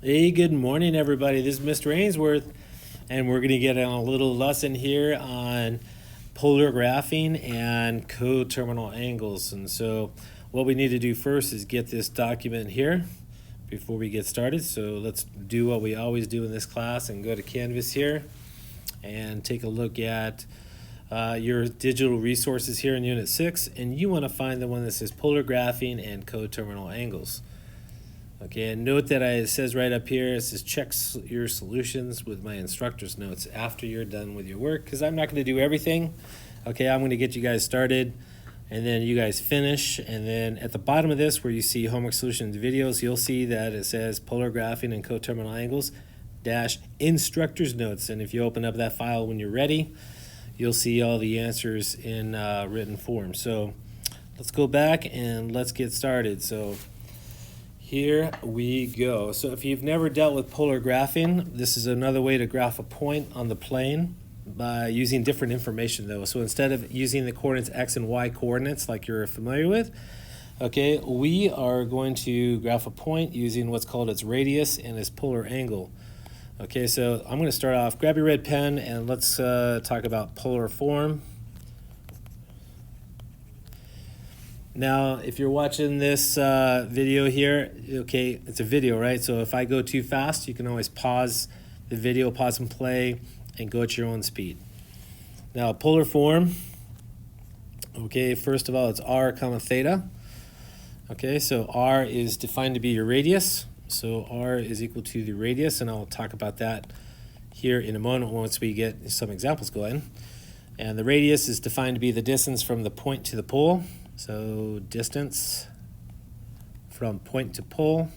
Hey, good morning, everybody. This is Mr. Aynesworth, and we're going to get on a little lesson here on polar graphing and coterminal angles. And so, what we need to do first is get this document here before we get started. So, let's do what we always do in this class and go to Canvas here and take a look at your digital resources here in Unit 6. And you want to find the one that says polar graphing and coterminal angles. Okay, and note that it says right up here, it says check your solutions with my instructor's notes after you're done with your work, because I'm not going to do everything. Okay, I'm going to get you guys started, and then you guys finish, and then at the bottom of this, where you see homework solutions videos, you'll see that it says polar graphing and coterminal angles dash instructor's notes, and if you open up that file when you're ready, you'll see all the answers in written form. So let's go back and let's get started. So here we go. So if you've never dealt with polar graphing, this is another way to graph a point on the plane by using different information though. So instead of using the coordinates x and y coordinates like you're familiar with, okay, we are going to graph a point using what's called its radius and its polar angle. Okay, so I'm going to start off, grab your red pen and let's talk about polar form. Now, if you're watching this video here, okay, it's a video, right? So if I go too fast, you can always pause the video, pause and play, and go at your own speed. Now, polar form, okay, first of all, it's r comma theta. Okay, so r is defined to be your radius. So r is equal to the radius, and I'll talk about that here in a moment once we get some examples going. And the radius is defined to be the distance from the point to the pole. So distance from point to pole.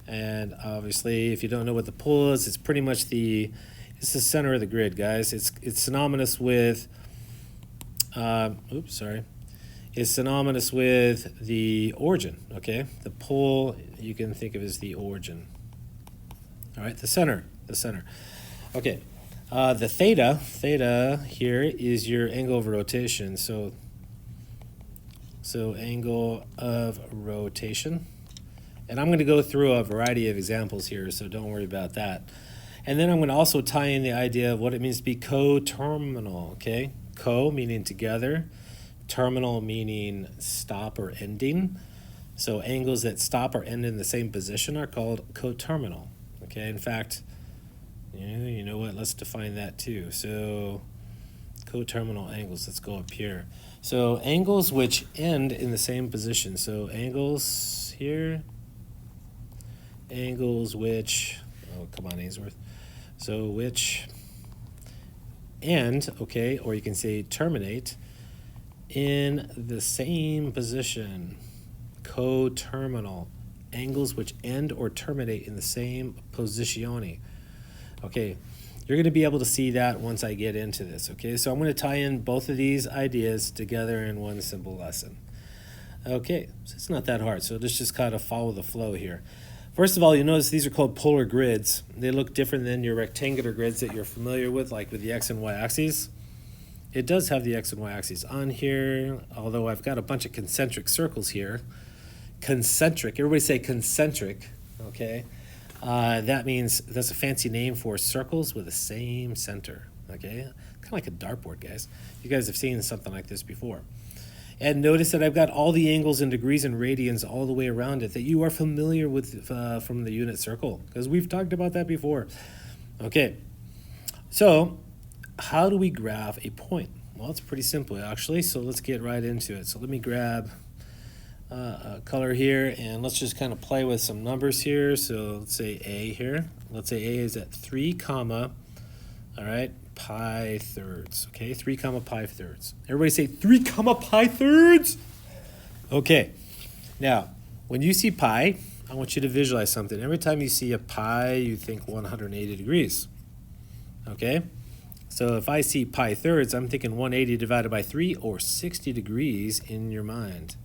And obviously, if you don't know what the pole is, it's pretty much it's the center of the grid, guys. It's synonymous with, it's synonymous with the origin, okay? The pole you can think of as the origin. All right, the center. Okay. The theta here is your angle of rotation. So angle of rotation. And I'm going to go through a variety of examples here, so don't worry about that. And then I'm going to also tie in the idea of what it means to be coterminal, okay? Co meaning together, terminal meaning stop or ending. So angles that stop or end in the same position are called coterminal, okay? In fact, you know what? Let's define that too. So coterminal angles, let's go up here. So angles which end in the same position. So angles here, angles which, oh, come on, Aynesworth. So which end, okay, or you can say terminate in the same position. Coterminal, angles which end or terminate in the same positione. Okay, you're going to be able to see that once I get into this, okay? So I'm going to tie in both of these ideas together in one simple lesson. Okay, so it's not that hard, so let's just kind of follow the flow here. First of all, you notice these are called polar grids. They look different than your rectangular grids that you're familiar with, like with the x and y axes. It does have the x and y axes on here, although I've got a bunch of concentric circles here. Concentric, everybody say concentric, okay? That means that's a fancy name for circles with the same center, okay? Kind of like a dartboard, guys. You guys have seen something like this before. And notice that I've got all the angles in degrees and radians all the way around it that you are familiar with from the unit circle, because we've talked about that before. Okay, so how do we graph a point? Well, it's pretty simple, actually, so let's get right into it. So let me grab a color here, and let's just kind of play with some numbers here. So let's say A here. Let's say A is at 3 comma, all right, pi thirds, okay, 3 comma pi thirds. Everybody say 3 comma pi thirds. Okay, now, when you see pi, I want you to visualize something. Every time you see a pi, you think 180 degrees, okay? So if I see pi thirds, I'm thinking 180 divided by 3 or 60 degrees in your mind.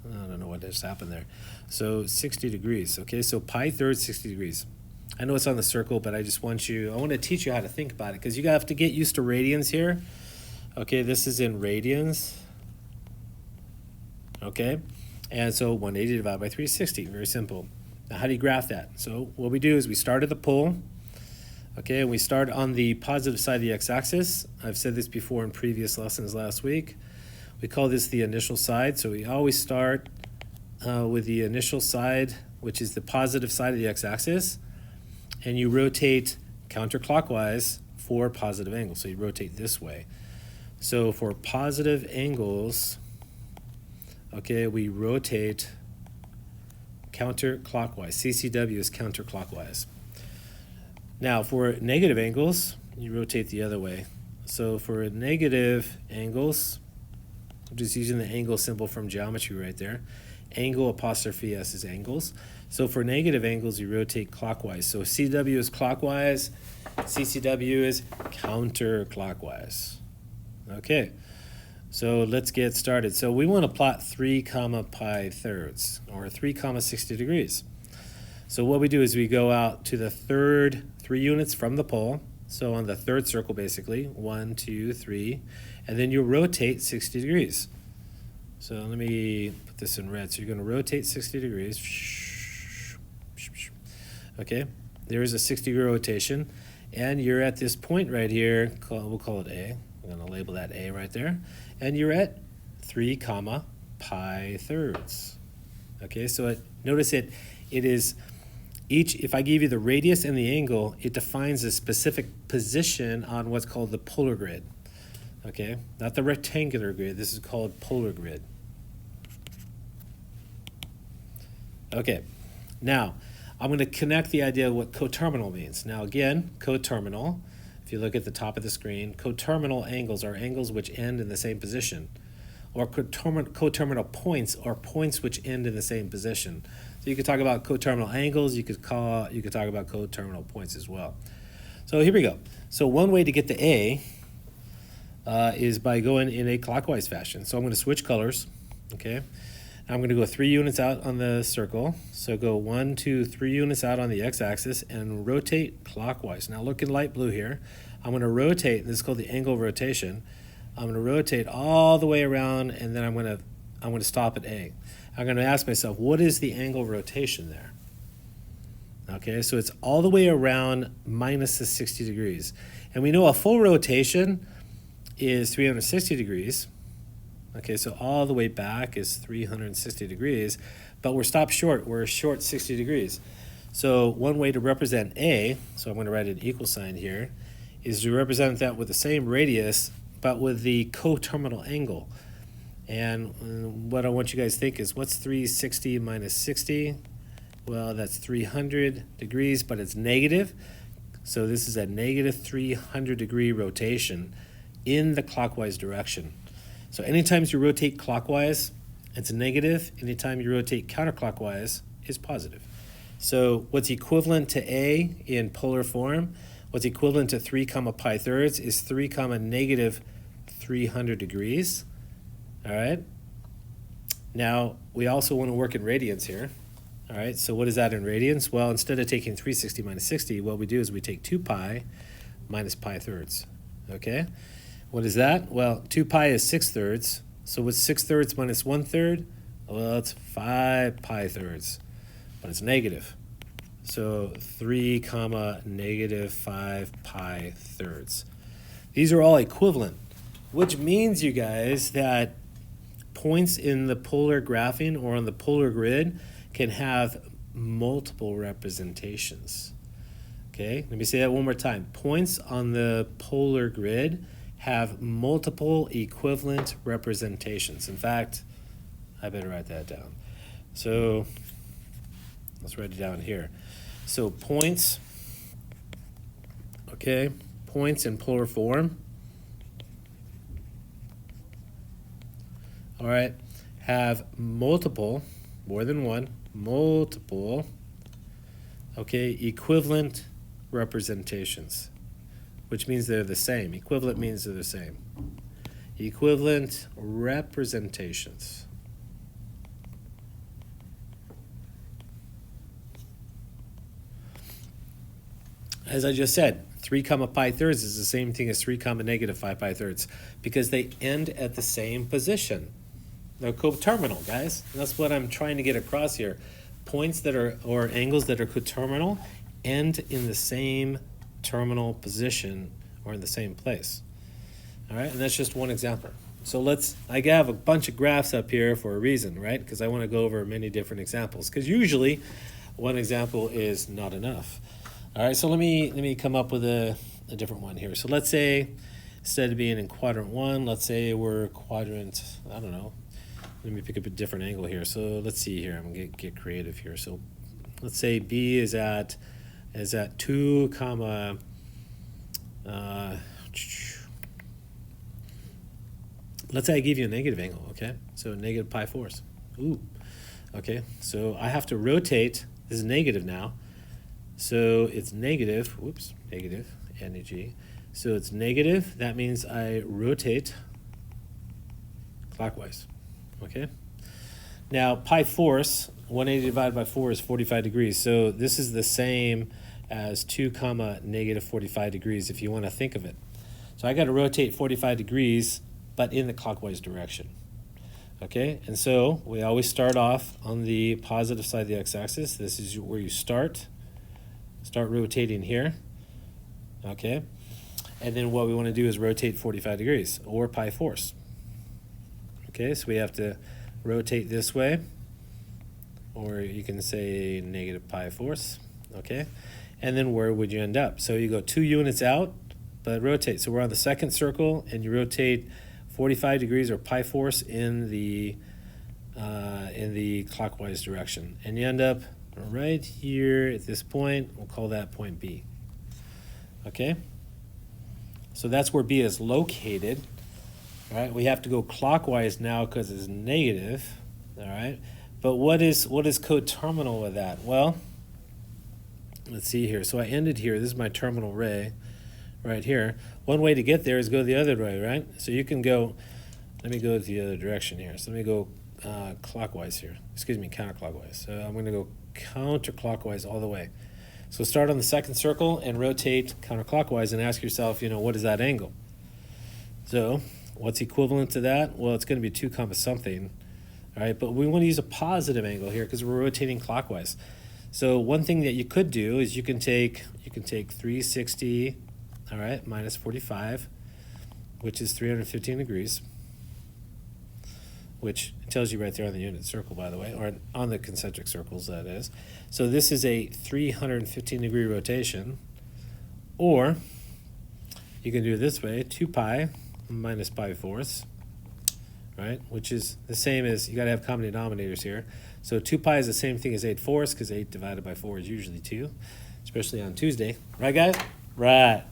I don't know what just happened there. So 60 degrees, okay? So pi thirds, 60 degrees. I know it's on the circle, but I want to teach you how to think about it, because you have to get used to radians here. Okay, this is in radians. Okay, and so 180 divided by 3 is 60, very simple. Now, how do you graph that? So what we do is we start at the pole, okay, and we start on the positive side of the x-axis. I've said this before in previous lessons last week. We call this the initial side, so we always start with the initial side, which is the positive side of the x-axis, and you rotate counterclockwise for positive angles. So you rotate this way. So for positive angles, okay, we rotate counterclockwise. CCW is counterclockwise. Now for negative angles, you rotate the other way. So for negative angles, I'm just using the angle symbol from geometry right there. Angle apostrophe S is angles. So for negative angles, you rotate clockwise. So CW is clockwise, CCW is counterclockwise. Okay, so let's get started. So we want to plot 3 comma pi thirds, or 3 comma 60 degrees. So what we do is we go out to the third 3 units from the pole. So on the third circle, basically, 1, 2, 3, and then you rotate 60 degrees. So let me put this in red. So you're going to rotate 60 degrees. Okay, there's a 60-degree rotation, and you're at this point right here. We'll call it A. I'm going to label that A right there, and you're at 3 comma pi thirds. Okay, so notice it is each. If I give you the radius and the angle, it defines a specific position on what's called the polar grid. Okay, not the rectangular grid. This is called polar grid. Okay, now I'm going to connect the idea of what coterminal means. Now again, coterminal, if you look at the top of the screen, coterminal angles are angles which end in the same position. Or coterminal points are points which end in the same position. So you could talk about coterminal angles, you could talk about coterminal points as well. So here we go. So one way to get to A is by going in a clockwise fashion. So I'm going to switch colors, okay? I'm going to go 3 units out on the circle. So go 1, 2, 3 units out on the x-axis and rotate clockwise. Now look in light blue here. I'm going to rotate, this is called the angle of rotation. I'm going to rotate all the way around, and then I'm going to stop at A. I'm going to ask myself, what is the angle of rotation there? Okay, so it's all the way around minus the 60 degrees. And we know a full rotation is 360 degrees. Okay, so all the way back is 360 degrees, but we're stopped short. We're short 60 degrees. So one way to represent A, so I'm going to write an equal sign here, is to represent that with the same radius, but with the coterminal angle. And what I want you guys to think is, what's 360 minus 60? Well, that's 300 degrees, but it's negative. So this is a negative 300-degree rotation in the clockwise direction. So anytime you rotate clockwise, it's negative. Anytime you rotate counterclockwise, it's positive. So what's equivalent to A in polar form, what's equivalent to 3 comma pi thirds is 3 comma negative 300 degrees. All right. Now, we also want to work in radians here. All right, so what is that in radians? Well, instead of taking 360 minus 60, what we do is we take 2 pi minus pi thirds. Okay? What is that? Well, 2 pi is 6 thirds. So what's 6 thirds minus 1 third? Well, it's 5 pi thirds, but it's negative. So 3 comma negative 5 pi thirds. These are all equivalent, which means, you guys, that points in the polar graphing or on the polar grid can have multiple representations. Okay, let me say that one more time. Points on the polar grid have multiple equivalent representations. In fact, I better write that down. So let's write it down here. So points, okay, points in polar form, all right, have multiple, more than one, multiple, okay, equivalent representations, which means they're the same. Equivalent means they're the same. Equivalent representations. As I just said, 3 comma pi thirds is the same thing as 3 comma negative 5 pi thirds because they end at the same position. They're coterminal, guys. And that's what I'm trying to get across here. points that are, or angles that are coterminal end in the same terminal position or in the same place. All right, and that's just one example. So I have a bunch of graphs up here for a reason, right? Because I want to go over many different examples, because usually one example is not enough. All right, so let me come up with a different one here. So let's say instead of being in quadrant 1, let's say we're quadrant, I don't know, let me pick up a different angle here. So let's see here, I'm gonna get creative here. So let's say B is at 2 comma let's say I give you a negative angle, okay? So negative pi fourths. Ooh, okay. So I have to rotate. This is negative now. So it's negative, whoops, negative, NEG. So it's negative. That means I rotate clockwise, okay? Now, pi fourths, 180 divided by 4 is 45 degrees. So this is the same as 2 comma negative 45 degrees if you want to think of it. So I got to rotate 45 degrees, but in the clockwise direction. Okay, and so we always start off on the positive side of the x-axis. This is where you start rotating here. Okay, and then what we want to do is rotate 45 degrees, or pi fourths. Okay, so we have to rotate this way, or you can say negative pi fourths. Okay, and then where would you end up? So you go 2 units out, but rotate. So we're on the second circle, and you rotate 45 degrees or pi fourths in the clockwise direction, and you end up right here at this point. We'll call that point B. Okay, so that's where B is located. All right, we have to go clockwise now because it's negative. All right, but what is coterminal with that? Well, let's see here. So I ended here. This is my terminal ray right here. One way to get there is go the other way, right? So you can go, let me go the other direction here. So let me go clockwise here. Excuse me, counterclockwise. So I'm going to go counterclockwise all the way. So start on the second circle and rotate counterclockwise and ask yourself, what is that angle? So what's equivalent to that? Well, it's going to be 2 comma something. All right, but we want to use a positive angle here because we're rotating clockwise. So one thing that you could do is you can take 360, all right, minus 45, which is 315 degrees, which tells you right there on the unit circle, by the way, or on the concentric circles, that is. So this is a 315 degree rotation, or you can do it this way, 2 pi minus pi fourths, right, which is the same as, you got to have common denominators here. So 2 pi is the same thing as 8 fourths, because 8 divided by 4 is usually 2, especially on Tuesday. Right, guys? Right.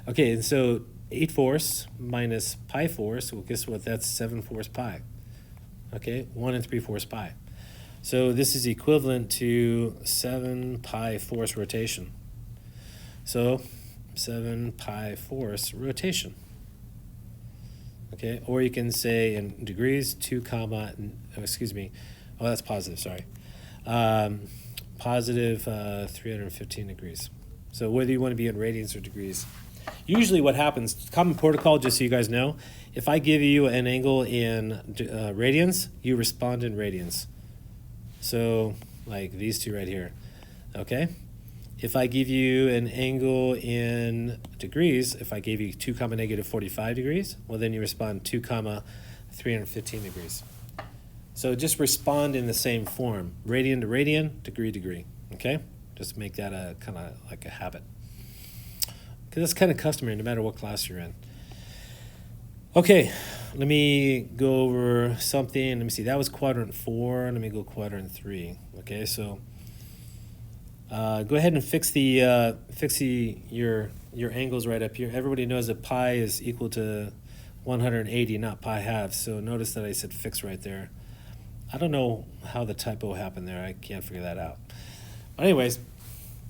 Okay, and so 8 fourths minus pi fourths, well, guess what? That's 7 fourths pi. Okay, 1 3/4 pi. So this is equivalent to 7 pi fourths rotation. So 7 pi fourths rotation. Okay, or you can say in degrees, 2 comma, excuse me, oh, that's positive, sorry. Positive 315 degrees. So whether you want to be in radians or degrees. Usually what happens, common protocol, just so you guys know, if I give you an angle in radians, you respond in radians. So like these two right here, okay? If I give you an angle in degrees, if I gave you 2 comma negative 45 degrees, well then you respond 2 comma 315 degrees. So just respond in the same form, radian to radian, degree to degree, okay? Just make that a kind of like a habit. Because that's kind of customary no matter what class you're in. Okay, let me go over something. Let me see, that was quadrant 4. Let me go quadrant 3. Okay, so go ahead and fix your angles right up here. Everybody knows that pi is equal to 180, not pi halves. So notice that I said fix right there. I don't know how the typo happened there. I can't figure that out. But anyways,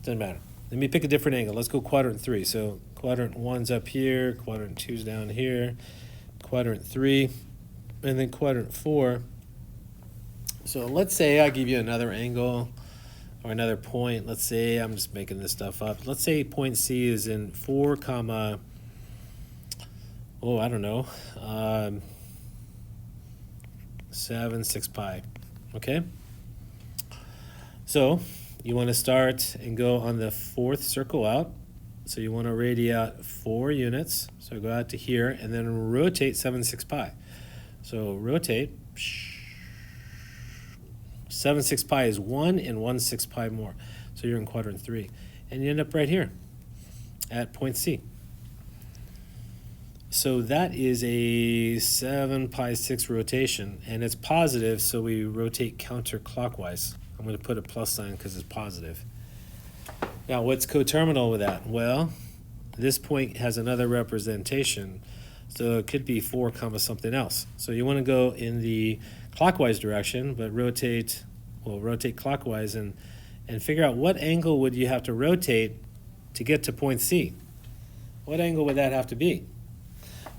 doesn't matter. Let me pick a different angle. Let's go quadrant 3. So quadrant 1's up here, quadrant 2's down here, quadrant 3, and then quadrant 4. So let's say I give you another angle or another point. Let's say, I'm just making this stuff up. Let's say point C is in 4 comma, I don't know, 7 6 pi, okay? So you want to start and go on the fourth circle out. So you want to radiate out 4 units. So go out to here and then rotate 7 6 pi. So rotate. 7 6 pi is 1 and 1 6 pi more. So you're in quadrant 3. And you end up right here at point C. So that is a 7 pi 6 rotation, and it's positive, so we rotate counterclockwise. I'm going to put a plus sign because it's positive. Now, what's coterminal with that? Well, this point has another representation, so it could be 4 comma something else. So you want to go in the clockwise direction, but rotate clockwise and figure out what angle would you have to rotate to get to point C. What angle would that have to be?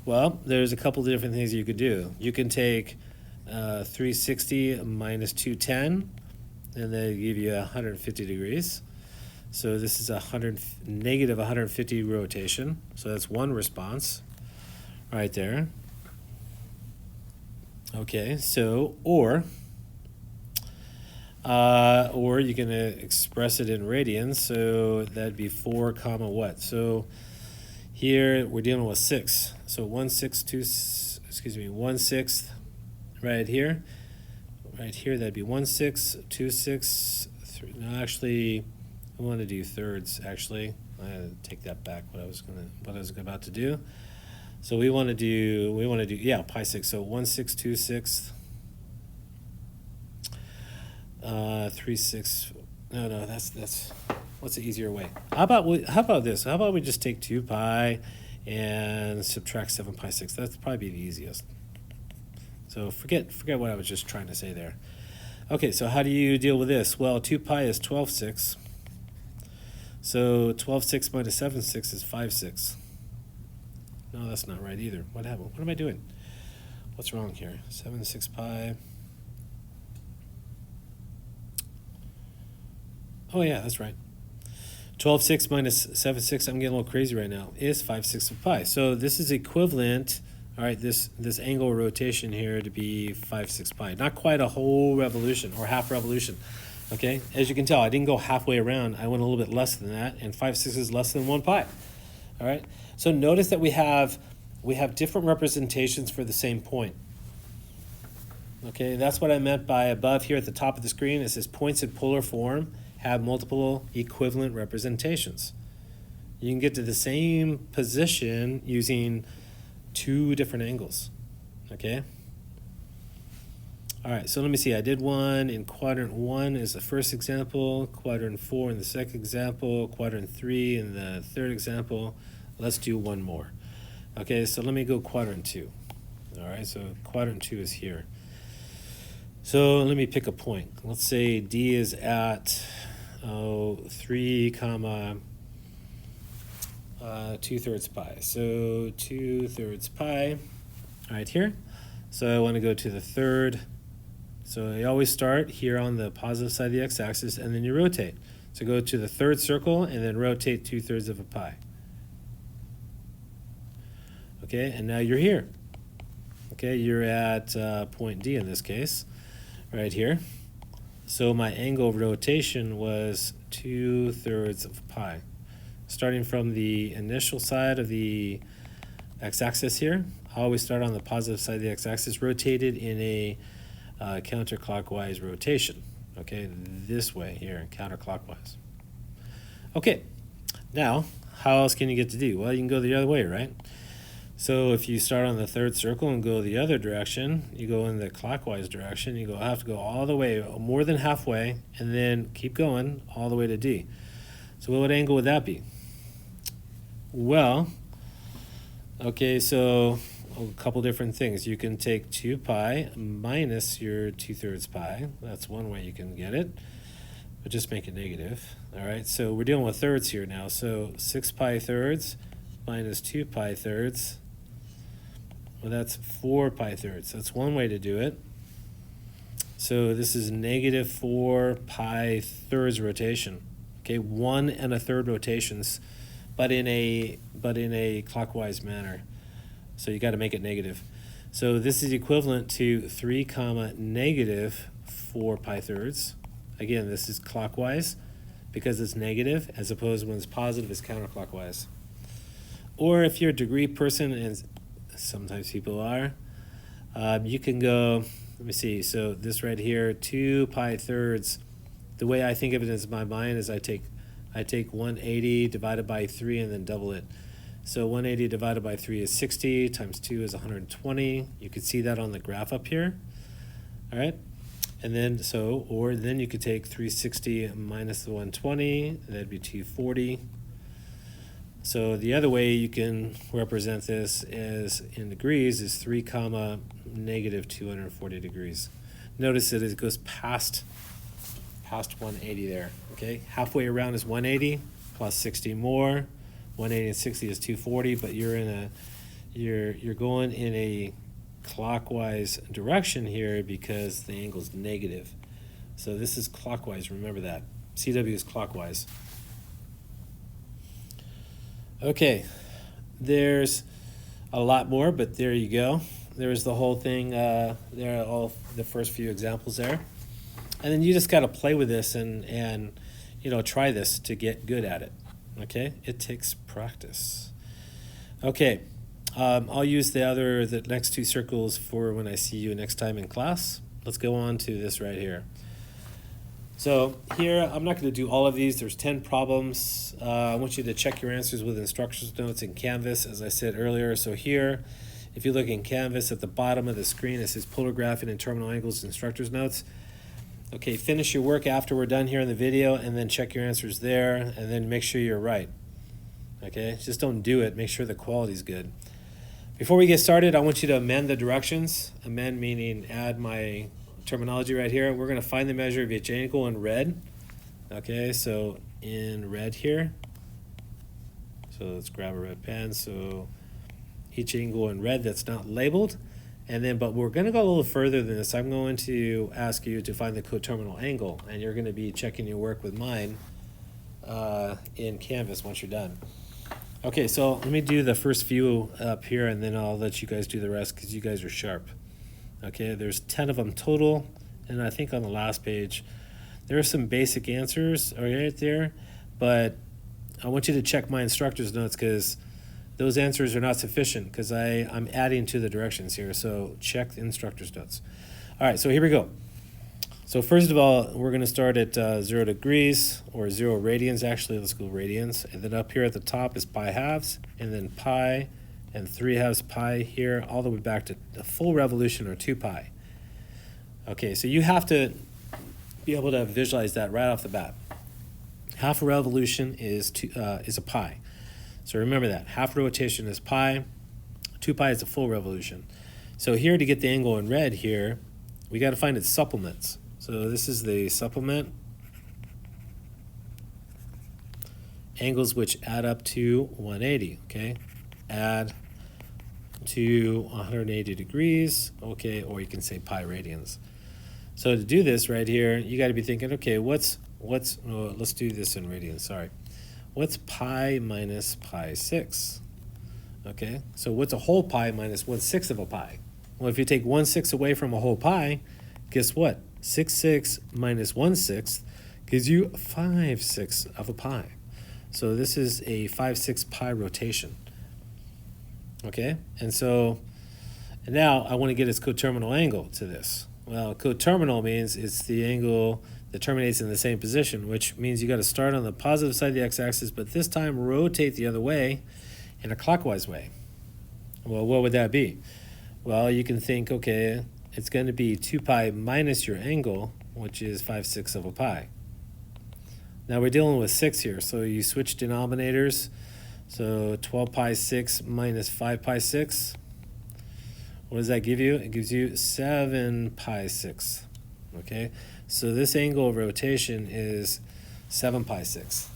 Well, there's a couple of different things you could do. You can take 360 minus 210, and they give you 150 degrees. So this is negative 150 rotation. So that's one response right there. Okay, so or you can express it in radians. So that'd be 4 comma what? So here we're dealing with 6. So 1/6 right here. Right here that'd be 1/6, 2/6, 3. No, actually I want to do thirds actually. I had to take that back what I was about to do. So we want to do pi 6. So 1/6, 2/6, 3/6. No, that's what's the easier way? How about this? How about we just take 2 pi and subtract 7 pi 6? That's probably the easiest. So forget what I was just trying to say there. Okay, so how do you deal with this? Well, 2 pi is 12/6. So 12/6 minus 7/6 is 5/6. No, that's not right either. What happened? What am I doing? What's wrong here? 7 6 pi. Oh yeah, that's right. 12/6 minus 7/6, I'm getting a little crazy right now, is 5/6 of pi. So this is equivalent, all right, this angle of rotation here to be 5/6 pi. Not quite a whole revolution or half revolution, okay? As you can tell, I didn't go halfway around. I went a little bit less than that, and 5/6 is less than 1 pi, all right? So notice that we have different representations for the same point. Okay, that's what I meant by above here at the top of the screen. It says points in polar form have multiple equivalent representations. You can get to the same position using 2 different angles, okay? All right, so let me see. I did one in quadrant 1 is the first example, quadrant 4 in the second example, quadrant 3 in the third example. Let's do one more. Okay, so let me go quadrant 2. All right, so quadrant 2 is here. So let me pick a point. Let's say D is at 3 comma 2/3 pi. So 2/3 pi right here. So I want to go to the third. So you always start here on the positive side of the x-axis, and then you rotate. So go to the third circle and then rotate 2/3 of a pi. Okay, and now you're here. Okay, you're at point D in this case, right here. So my angle of rotation was 2/3 of pi. Starting from the initial side of the x-axis here, I always start on the positive side of the x-axis, rotated in a counterclockwise rotation. Okay, this way here, counterclockwise. Okay, now how else can you get to D? Well, you can go the other way, right? So if you start on the third circle and go the other direction, you go in the clockwise direction, you have to go all the way, more than halfway, and then keep going all the way to D. So what angle would that be? Well, okay, so a couple different things. You can take 2 pi minus your 2/3 pi. That's one way you can get it, but just make it negative. All right, so we're dealing with thirds here now. So 6 pi thirds minus 2 pi thirds. Well, that's 4 pi thirds. That's one way to do it. So this is negative 4 pi thirds rotation. Okay, 1 1/3 rotations, but in a clockwise manner. So you got to make it negative. So this is equivalent to 3 comma negative 4 pi thirds. Again, this is clockwise because it's negative, as opposed to when it's positive, it's counterclockwise. Or if you're a degree person, and sometimes people are, you can go, let me see, so this right here, 2 pi thirds, the way I think of it in my mind is I take 180 divided by 3 and then double it. So 180 divided by 3 is 60, times 2 is 120. You can see that on the graph up here. All right? And then, then you could take 360 minus the 120, that'd be 240. So the other way you can represent this as in degrees is 3 comma negative 240 degrees. Notice that it goes past 180 there, okay? Halfway around is 180 plus 60 more. 180 and 60 is 240, but you're going in a clockwise direction here because the angle's negative. So this is clockwise, remember that. CW is clockwise. Okay, there's a lot more, but there you go. There's the whole thing, there are all the first few examples there. And then you just got to play with this and try this to get good at it. Okay, it takes practice. Okay, I'll use the next 2 circles for when I see you next time in class. Let's go on to this right here. So here, I'm not going to do all of these. There's 10 problems. I want you to check your answers with instructions notes in Canvas, as I said earlier. So here, if you look in Canvas at the bottom of the screen, it says polar graphing and terminal angles instructor's notes. Okay, finish your work after we're done here in the video, and then check your answers there, and then make sure you're right. Okay, just don't do it. Make sure the quality's good. Before we get started, I want you to amend the directions. Amend meaning add my terminology right here. We're going to find the measure of each angle in red. Okay, so in red here. So let's grab a red pen. So each angle in red that's not labeled. And then, but we're going to go a little further than this. I'm going to ask you to find the coterminal angle, and you're going to be checking your work with mine in Canvas once you're done. Okay, so let me do the first few up here, and then I'll let you guys do the rest because you guys are sharp. Okay, there's 10 of them total, and I think on the last page, there are some basic answers right there, but I want you to check my instructor's notes because those answers are not sufficient because I'm adding to the directions here, so check the instructor's notes. All right, so here we go. So first of all, we're going to start at 0 degrees, or 0 radians actually. Let's go radians. And then up here at the top is pi halves, and then pi, and 3 halves pi here, all the way back to a full revolution, or 2 pi. Okay, so you have to be able to visualize that right off the bat. Half a revolution is a pi. So remember that. Half rotation is pi. 2 pi is a full revolution. So here, to get the angle in red here, we got to find its supplements. So this is the supplement. Angles which add up to 180, okay? Add to 180 degrees, okay, or you can say pi radians. So to do this right here, you got to be thinking, okay, let's do this in radians, sorry. What's pi minus pi 6? Okay, so what's a whole pi minus 1/6 of a pi? Well, if you take 1/6 away from a whole pi, guess what? 6/6 minus 1/6 gives you 5/6 of a pi. So this is a 5/6 pi rotation. Okay, and now I want to get its coterminal angle to this. Well, coterminal means it's the angle that terminates in the same position, which means you got to start on the positive side of the x-axis, but this time rotate the other way in a clockwise way. Well, what would that be? Well, you can think, okay, it's going to be 2 pi minus your angle, which is 5/6 of a pi. Now we're dealing with 6 here, so you switch denominators. So 12 pi 6 minus 5 pi 6. What does that give you? It gives you 7 pi 6. Okay, so this angle of rotation is 7 pi 6.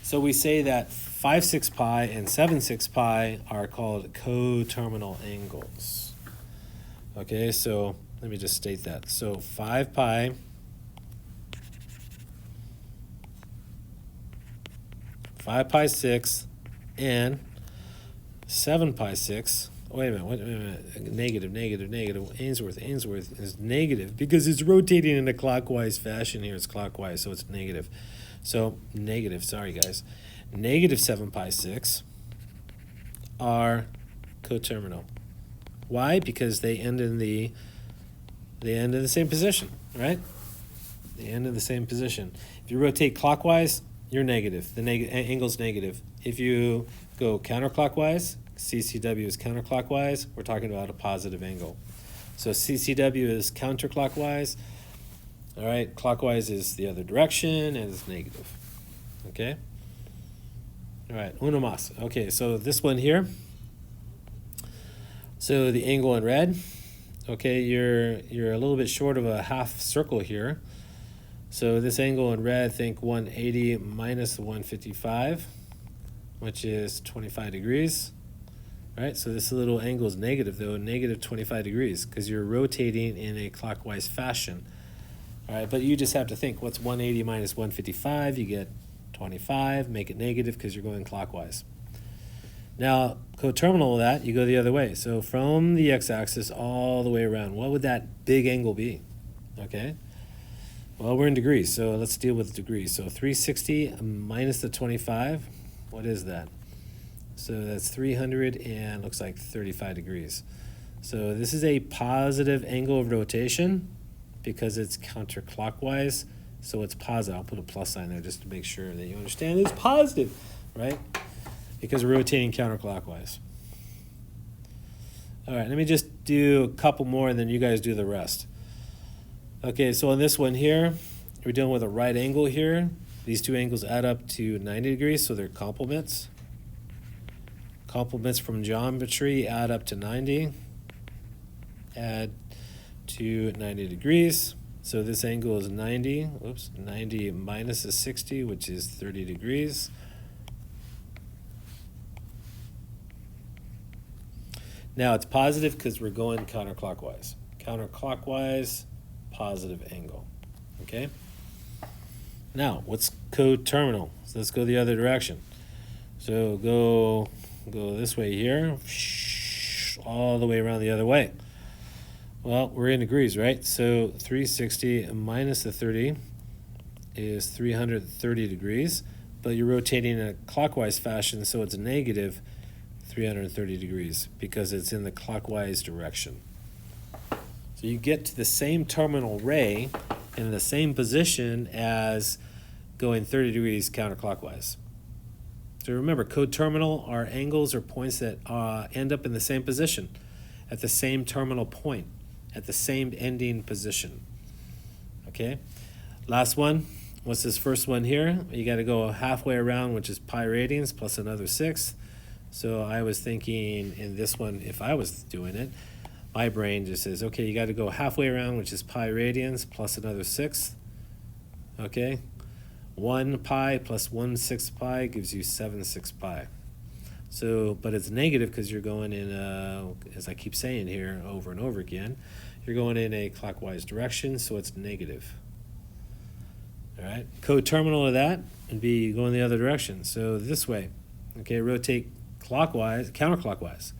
So we say that 5/6 pi and 7/6 pi are called coterminal angles. Okay, so let me just state that. So 5 pi pi 6 and 7 pi 6 wait a minute, negative, Aynesworth is negative because it's rotating in a clockwise fashion here. It's clockwise, so it's negative. So negative, sorry guys, negative 7 pi 6 are coterminal. Why? Because they end in the same position, right? They end in the same position. If you rotate clockwise, you're negative. The angle's negative. If you go counterclockwise, CCW is counterclockwise, we're talking about a positive angle. So CCW is counterclockwise. All right, clockwise is the other direction and it's negative. Okay? All right, uno más. Okay, so this one here. So the angle in red, okay, you're a little bit short of a half circle here. So this angle in red, think 180 minus 155, which is 25 degrees. All right, so this little angle is negative though, negative 25 degrees, because you're rotating in a clockwise fashion. All right, but you just have to think, what's 180 minus 155? You get 25, make it negative because you're going clockwise. Now, coterminal with that, you go the other way. So from the x-axis all the way around, what would that big angle be? Okay, well, we're in degrees, so let's deal with degrees. So 360 minus the 25, what is that? So that's 300 and looks like 35 degrees. So this is a positive angle of rotation because it's counterclockwise, so it's positive. I'll put a plus sign there just to make sure that you understand it's positive, right? Because we're rotating counterclockwise. All right, let me just do a couple more and then you guys do the rest. Okay, so on this one here, we're dealing with a right angle here. These two angles add up to 90 degrees, so they're complements. Complements from geometry add up to 90. Add to 90 degrees. So this angle is 90. Whoops, 90 minus a 60, which is 30 degrees. Now it's positive because we're going counterclockwise. Counterclockwise, positive angle. Okay? Now, what's coterminal? So let's go the other direction. So go this way here, all the way around the other way. Well, we're in degrees, right? So 360 minus the 30 is 330 degrees, but you're rotating in a clockwise fashion, so it's negative 330 degrees because it's in the clockwise direction. So you get to the same terminal ray in the same position as going 30 degrees counterclockwise. So remember, coterminal are angles or points that end up in the same position, at the same terminal point, at the same ending position. Okay? Last one. What's this first one here? You got to go halfway around, which is pi radians plus another 6. So I was thinking in this one, if I was doing it, my brain just says, okay, you got to go halfway around, which is pi radians plus another 6. Okay? 1 pi plus 1/6 pi gives you 7/6 pi. So, but it's negative because you're going in, as I keep saying here over and over again, you're going in a clockwise direction, so it's negative. All right? Coterminal of that would be going the other direction. So this way, okay, rotate clockwise, counterclockwise.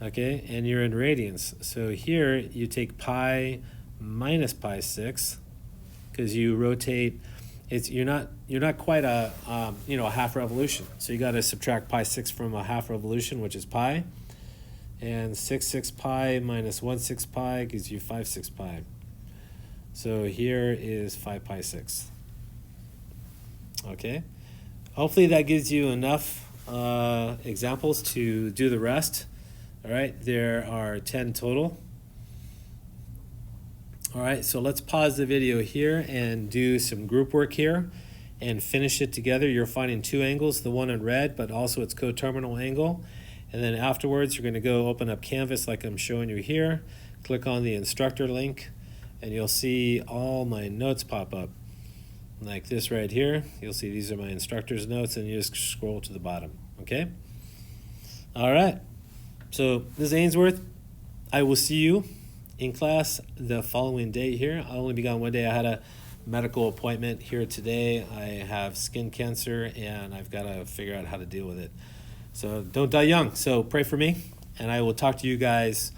Okay, and you're in radians. So here you take pi minus pi 6 because you rotate. You're not quite a a half revolution. So you got to subtract pi 6 from a half revolution, which is pi, and 6/6 pi minus 1/6 pi gives you 5/6 pi. So here is 5 pi 6. Okay, hopefully that gives you enough examples to do the rest. All right, there are 10 total. All right, so let's pause the video here and do some group work here and finish it together. You're finding two angles, the one in red, but also its coterminal angle. And then afterwards, you're going to go open up Canvas like I'm showing you here. Click on the instructor link, and you'll see all my notes pop up. Like this right here. You'll see these are my instructor's notes, and you just scroll to the bottom, okay? All right. So this is Aynesworth. I will see you in class the following day here. I'll only be gone one day. I had a medical appointment here today. I have skin cancer, and I've got to figure out how to deal with it. So don't die young. So pray for me, and I will talk to you guys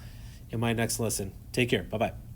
in my next lesson. Take care. Bye-bye.